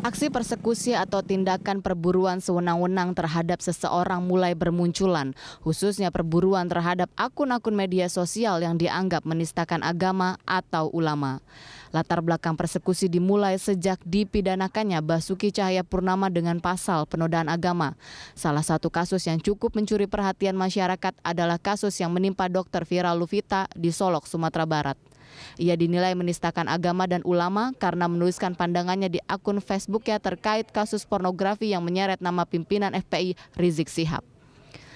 Aksi persekusi atau tindakan perburuan sewenang-wenang terhadap seseorang mulai bermunculan, khususnya perburuan terhadap akun-akun media sosial yang dianggap menistakan agama atau ulama. Latar belakang persekusi dimulai sejak dipidanakannya Basuki Cahayapurnama dengan pasal penodaan agama. Salah satu kasus yang cukup mencuri perhatian masyarakat adalah kasus yang menimpa Dr. Vira Luvita di Solok, Sumatera Barat. Ia dinilai menistakan agama dan ulama karena menuliskan pandangannya di akun Facebooknya terkait kasus pornografi yang menyeret nama pimpinan FPI Rizik Syihab.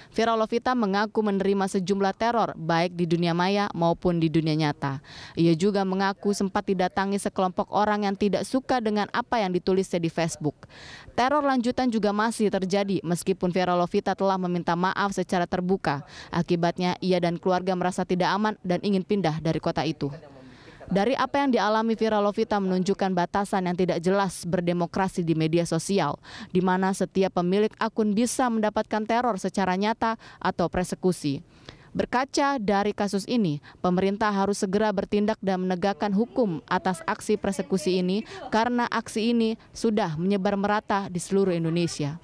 Vira Luvita mengaku menerima sejumlah teror baik di dunia maya maupun di dunia nyata. Ia juga mengaku sempat didatangi sekelompok orang yang tidak suka dengan apa yang ditulisnya di Facebook. Teror lanjutan juga masih terjadi meskipun Vira Luvita telah meminta maaf secara terbuka. Akibatnya ia dan keluarga merasa tidak aman dan ingin pindah dari kota itu. Dari apa yang dialami Vira Luvita menunjukkan batasan yang tidak jelas berdemokrasi di media sosial, di mana setiap pemilik akun bisa mendapatkan teror secara nyata atau persekusi. Berkaca dari kasus ini, pemerintah harus segera bertindak dan menegakkan hukum atas aksi persekusi ini karena aksi ini sudah menyebar merata di seluruh Indonesia.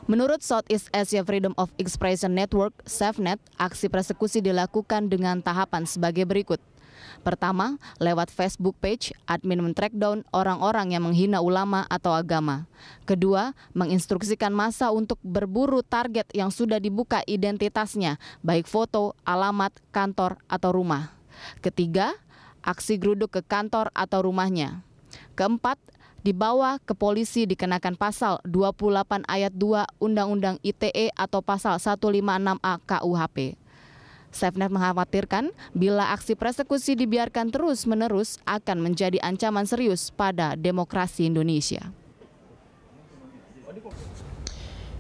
Menurut Southeast Asia Freedom of Expression Network, SafeNet, aksi persekusi dilakukan dengan tahapan sebagai berikut. Pertama, lewat Facebook page, admin men-trackdown orang-orang yang menghina ulama atau agama. Kedua, menginstruksikan massa untuk berburu target yang sudah dibuka identitasnya, baik foto, alamat, kantor, atau rumah. Ketiga, aksi geruduk ke kantor atau rumahnya. Keempat, dibawa ke polisi dikenakan pasal 28 ayat 2 Undang-Undang ITE atau pasal 156A KUHP. SafeNet mengkhawatirkan bila aksi persekusi dibiarkan terus-menerus akan menjadi ancaman serius pada demokrasi Indonesia.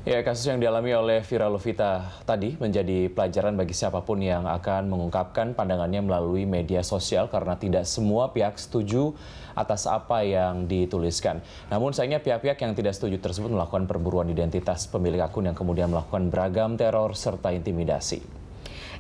Ya, kasus yang dialami oleh Vira Luvita tadi menjadi pelajaran bagi siapapun yang akan mengungkapkan pandangannya melalui media sosial karena tidak semua pihak setuju atas apa yang dituliskan. Namun sayangnya pihak-pihak yang tidak setuju tersebut melakukan perburuan identitas pemilik akun yang kemudian melakukan beragam teror serta intimidasi.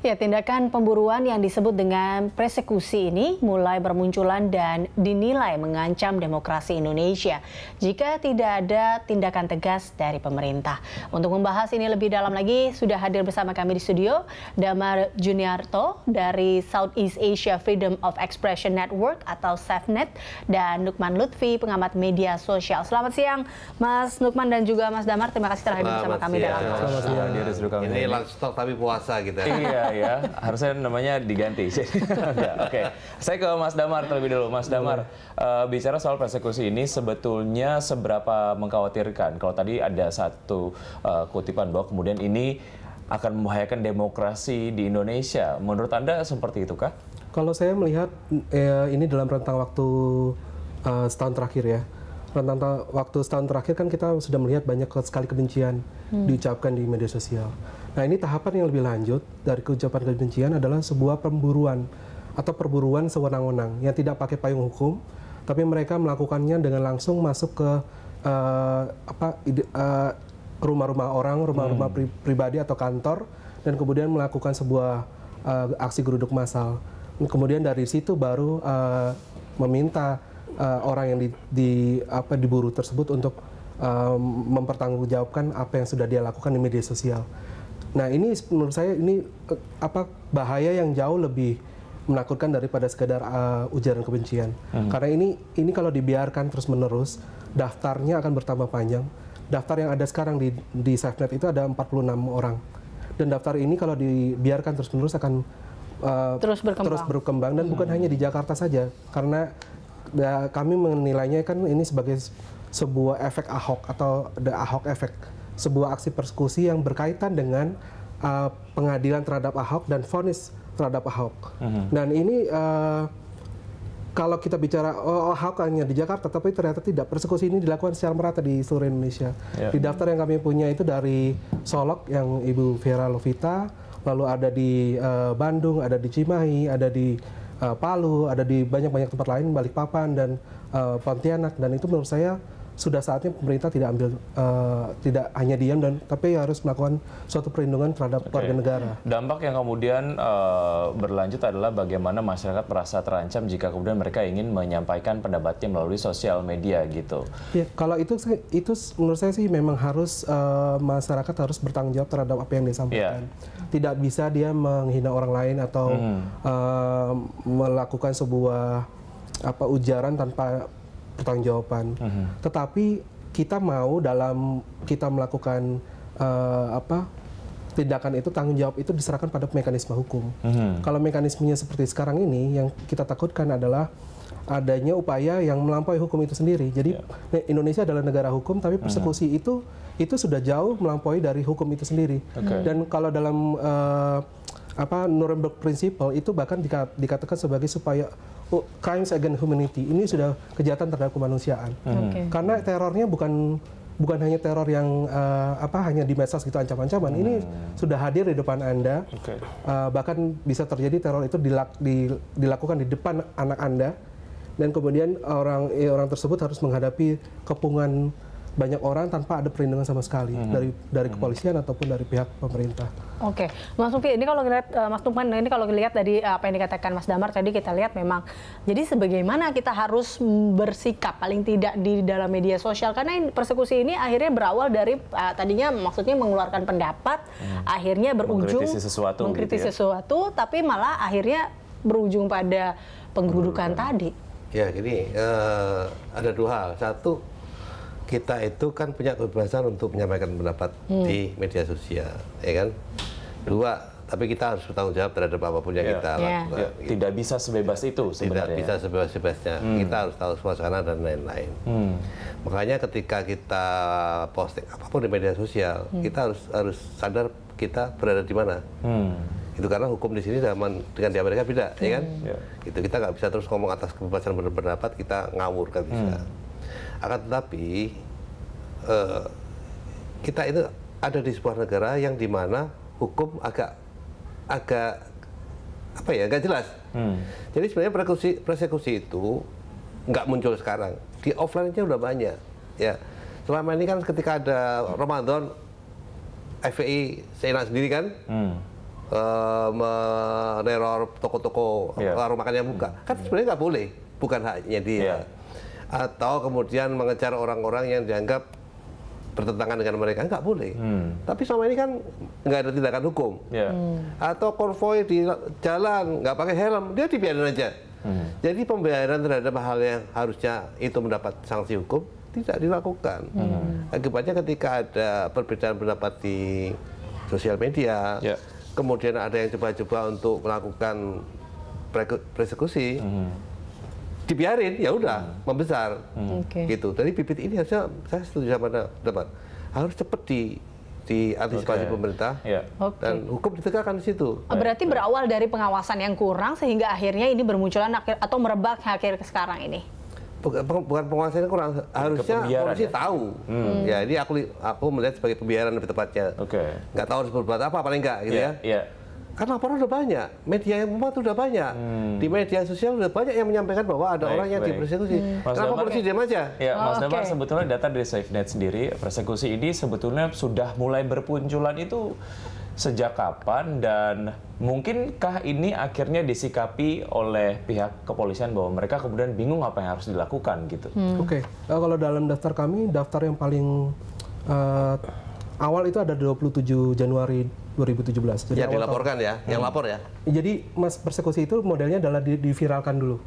Ya, tindakan pemburuan yang disebut dengan persekusi ini mulai bermunculan dan dinilai mengancam demokrasi Indonesia jika tidak ada tindakan tegas dari pemerintah. Untuk membahas ini lebih dalam lagi, sudah hadir bersama kami di studio Damar Juniarto dari Southeast Asia Freedom of Expression Network atau SafeNet dan Nukman Lutfi, pengamat media sosial. Selamat siang Mas Nukman dan juga Mas Damar, terima kasih telah hadir bersama kami dalam. Selamat siang. Ini lunch talk tapi puasa gitu ya. Ya, harusnya namanya diganti. Oke, saya ke Mas Damar terlebih dulu. Mas Damar, bicara soal persekusi ini sebetulnya seberapa mengkhawatirkan? Kalau tadi ada satu kutipan bahwa kemudian ini akan membahayakan demokrasi di Indonesia. Menurut Anda seperti itu kah? Kalau saya melihat ini dalam rentang waktu setahun terakhir ya. Rentang waktu setahun terakhir kan kita sudah melihat banyak sekali kebencian diucapkan di media sosial. Nah, ini tahapan yang lebih lanjut dari ucapan kebencian adalah sebuah pemburuan atau perburuan sewenang-wenang yang tidak pakai payung hukum, tapi mereka melakukannya dengan langsung masuk ke rumah-rumah orang, rumah-rumah pribadi atau kantor, dan kemudian melakukan sebuah aksi geruduk massal. Kemudian dari situ baru meminta orang yang diburu tersebut untuk mempertanggungjawabkan apa yang sudah dia lakukan di media sosial. Nah, ini menurut saya ini bahaya yang jauh lebih menakutkan daripada sekadar ujaran kebencian. Karena ini kalau dibiarkan terus-menerus, daftarnya akan bertambah panjang. Daftar yang ada sekarang di SafeNet itu ada 46 orang. Dan daftar ini kalau dibiarkan terus-menerus akan terus berkembang dan bukan hanya di Jakarta saja. Karena kami menilainya kan ini sebagai sebuah efek Ahok atau the Ahok effect. Sebuah aksi persekusi yang berkaitan dengan pengadilan terhadap Ahok dan vonis terhadap Ahok. Dan ini kalau kita bicara Ahok hanya di Jakarta, tapi ternyata tidak. Persekusi ini dilakukan secara merata di seluruh Indonesia. Di daftar yang kami punya itu dari Solok yang Ibu Vira Luvita, lalu ada di Bandung, ada di Cimahi, ada di Palu, ada di banyak-banyak tempat lain, Balikpapan dan Pontianak. Dan itu menurut saya sudah saatnya pemerintah tidak hanya diam tapi harus melakukan suatu perlindungan terhadap warga negara. Dampak yang kemudian berlanjut adalah bagaimana masyarakat merasa terancam jika kemudian mereka ingin menyampaikan pendapatnya melalui sosial media gitu. Ya, kalau itu menurut saya sih memang harus masyarakat harus bertanggung jawab terhadap apa yang disampaikan. Tidak bisa dia menghina orang lain atau melakukan sebuah ujaran tanpa pertanggungjawaban. Tetapi kita mau dalam kita melakukan tindakan itu, tanggung jawab itu diserahkan pada mekanisme hukum. Kalau mekanismenya seperti sekarang ini, yang kita takutkan adalah adanya upaya yang melampaui hukum itu sendiri. Jadi Indonesia adalah negara hukum, tapi persekusi itu sudah jauh melampaui dari hukum itu sendiri. Dan kalau dalam Nuremberg Principle itu bahkan dikatakan sebagai crimes against humanity. Ini sudah kejahatan terhadap kemanusiaan. Karena terornya bukan hanya teror yang hanya di medsos gitu ancam-ancaman. Ini sudah hadir di depan Anda. Bahkan bisa terjadi teror itu dilakukan di depan anak Anda, dan kemudian orang tersebut harus menghadapi kepungan banyak orang tanpa ada perlindungan sama sekali dari kepolisian ataupun dari pihak pemerintah. Oke, Mas Sufi, ini kalau lihat Mas Lukman, ini kalau lihat dari apa yang dikatakan Mas Damar tadi, kita lihat memang jadi sebagaimana kita harus bersikap paling tidak di dalam media sosial, karena persekusi ini akhirnya berawal dari tadinya maksudnya mengeluarkan pendapat, akhirnya berujung mengkritisi sesuatu, tapi malah akhirnya berujung pada penggerudukan tadi. Ya, gini, ada dua hal. Satu, kita itu kan punya kebebasan untuk menyampaikan pendapat di media sosial, ya kan? Dua, tapi kita harus bertanggung jawab terhadap apapun yang kita lakukan. Gitu. Tidak bisa sebebas itu sebenarnya. Tidak bisa sebebas-bebasnya. Kita harus tahu suasana dan lain-lain. Makanya ketika kita posting apapun di media sosial, kita harus sadar kita berada di mana. Itu karena hukum di sini dengan di Amerika beda, ya kan? Gitu, kita nggak bisa terus ngomong atas kebebasan berpendapat, kita ngawur, kan bisa. Akan tetapi kita itu ada di sebuah negara yang dimana hukum agak nggak jelas. Jadi sebenarnya persekusi itu nggak muncul sekarang, di offline-nya udah banyak. Ya, selama ini kan ketika ada Ramadan, FPI seenak sendiri kan meneror toko-toko warung makan yang buka, kan sebenarnya nggak boleh, bukan haknya dia. Atau kemudian mengejar orang-orang yang dianggap bertentangan dengan mereka, nggak boleh. Tapi selama ini kan nggak ada tindakan hukum. Atau konvoi di jalan nggak pakai helm, dia dibiarin aja. Jadi pembiaran terhadap hal yang harusnya itu mendapat sanksi hukum tidak dilakukan. Akibatnya ketika ada perbedaan pendapat di sosial media, kemudian ada yang coba-coba untuk melakukan persekusi, dibiarin, ya udah membesar, gitu. Dari bibit ini harusnya, saya setuju sama pendapat, harus cepat diantisipasi pemerintah, dan hukum ditegakkan di situ. Berarti berawal dari pengawasan yang kurang sehingga akhirnya ini bermunculan atau merebak akhir ke sekarang ini. Bukan pengawasan yang kurang, harusnya polisi tahu. Ya, ini aku melihat sebagai pembiaran lebih tepatnya. Nggak tahu harus berbuat apa, paling nggak, gitu ya. Karena laporan udah banyak, media yang membuat udah banyak, di media sosial udah banyak yang menyampaikan bahwa ada orang yang dipersekusi. Kenapa polisi diam aja? Ya, Mas Damar, sebetulnya data dari SafeNet sendiri, persekusi ini sebetulnya sudah mulai berpunculan itu sejak kapan, dan mungkinkah ini akhirnya disikapi oleh pihak kepolisian bahwa mereka kemudian bingung apa yang harus dilakukan gitu? Kalau dalam daftar kami, daftar yang paling awal itu ada 27 Januari 2017. Jadi yang dilaporkan yang lapor ya. Jadi Mas, persekusi itu modelnya adalah diviralkan dulu.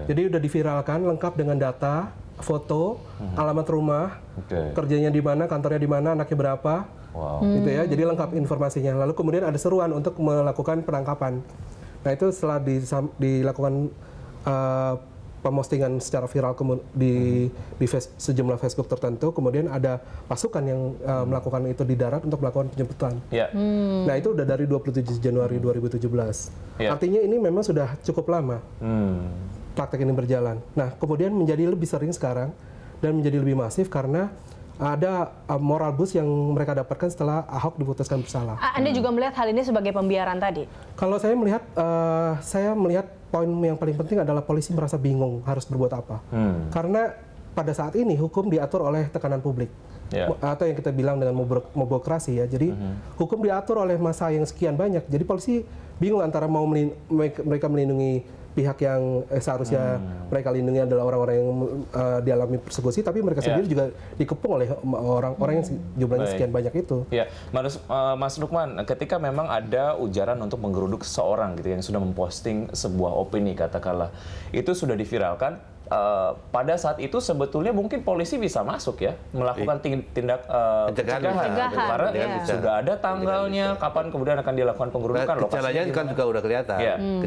Jadi udah diviralkan lengkap dengan data, foto, alamat rumah, kerjanya di mana, kantornya di mana, anaknya berapa, gitu ya. Jadi lengkap informasinya. Lalu kemudian ada seruan untuk melakukan penangkapan. Nah, itu setelah dilakukan pemostingan secara viral di sejumlah Facebook tertentu, kemudian ada pasukan yang melakukan itu di darat untuk melakukan penjemputan. Nah, itu udah dari 27 Januari 2017. Artinya ini memang sudah cukup lama praktek ini berjalan. Nah, kemudian menjadi lebih sering sekarang dan menjadi lebih masif karena ada moral boost yang mereka dapatkan setelah Ahok diputuskan bersalah. Anda juga melihat hal ini sebagai pembiaran tadi? Kalau saya melihat poin yang paling penting adalah polisi merasa bingung harus berbuat apa. Karena pada saat ini hukum diatur oleh tekanan publik. Atau yang kita bilang dengan mobokrasi ya. Jadi hukum diatur oleh massa yang sekian banyak. Jadi polisi bingung antara mau mereka melindungi pihak yang seharusnya mereka lindungi adalah orang-orang yang dialami persekusi, tapi mereka sendiri juga dikepung oleh orang-orang yang jumlahnya sekian banyak itu. Ya, Mas Lukman, ketika memang ada ujaran untuk menggeruduk seseorang gitu yang sudah memposting sebuah opini katakanlah, itu sudah diviralkan. Pada saat itu sebetulnya mungkin polisi bisa masuk ya, melakukan tindak pencegahan. Karena sudah ada tanggalnya, kapan kemudian akan dilakukan penggerudukan. Gejalanya kan juga udah kelihatan.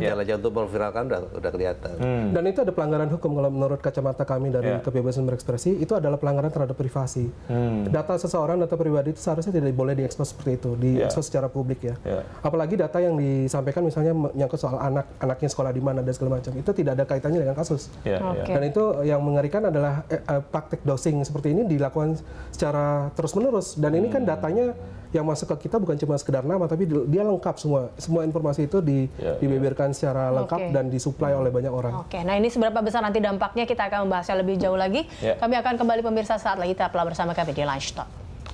Gejalanya untuk memviralkan udah kelihatan. Dan itu ada pelanggaran hukum kalau menurut kacamata kami dari kebebasan berekspresi, itu adalah pelanggaran terhadap privasi. Data seseorang, data pribadi itu seharusnya tidak boleh diekspos seperti itu, diekspos secara publik ya. Apalagi data yang disampaikan misalnya menyangkut soal anaknya sekolah di mana dan segala macam, itu tidak ada kaitannya dengan kasus. Dan itu yang mengerikan adalah praktik dosing seperti ini dilakukan secara terus-menerus. Dan ini kan datanya yang masuk ke kita bukan cuma sekedar nama, tapi dia lengkap semua informasi itu dibeberkan secara lengkap dan disuplai oleh banyak orang. Nah ini seberapa besar nanti dampaknya, kita akan membahasnya lebih jauh lagi. Kami akan kembali pemirsa saat lagi, tetaplah bersama kami di Lunch Talk.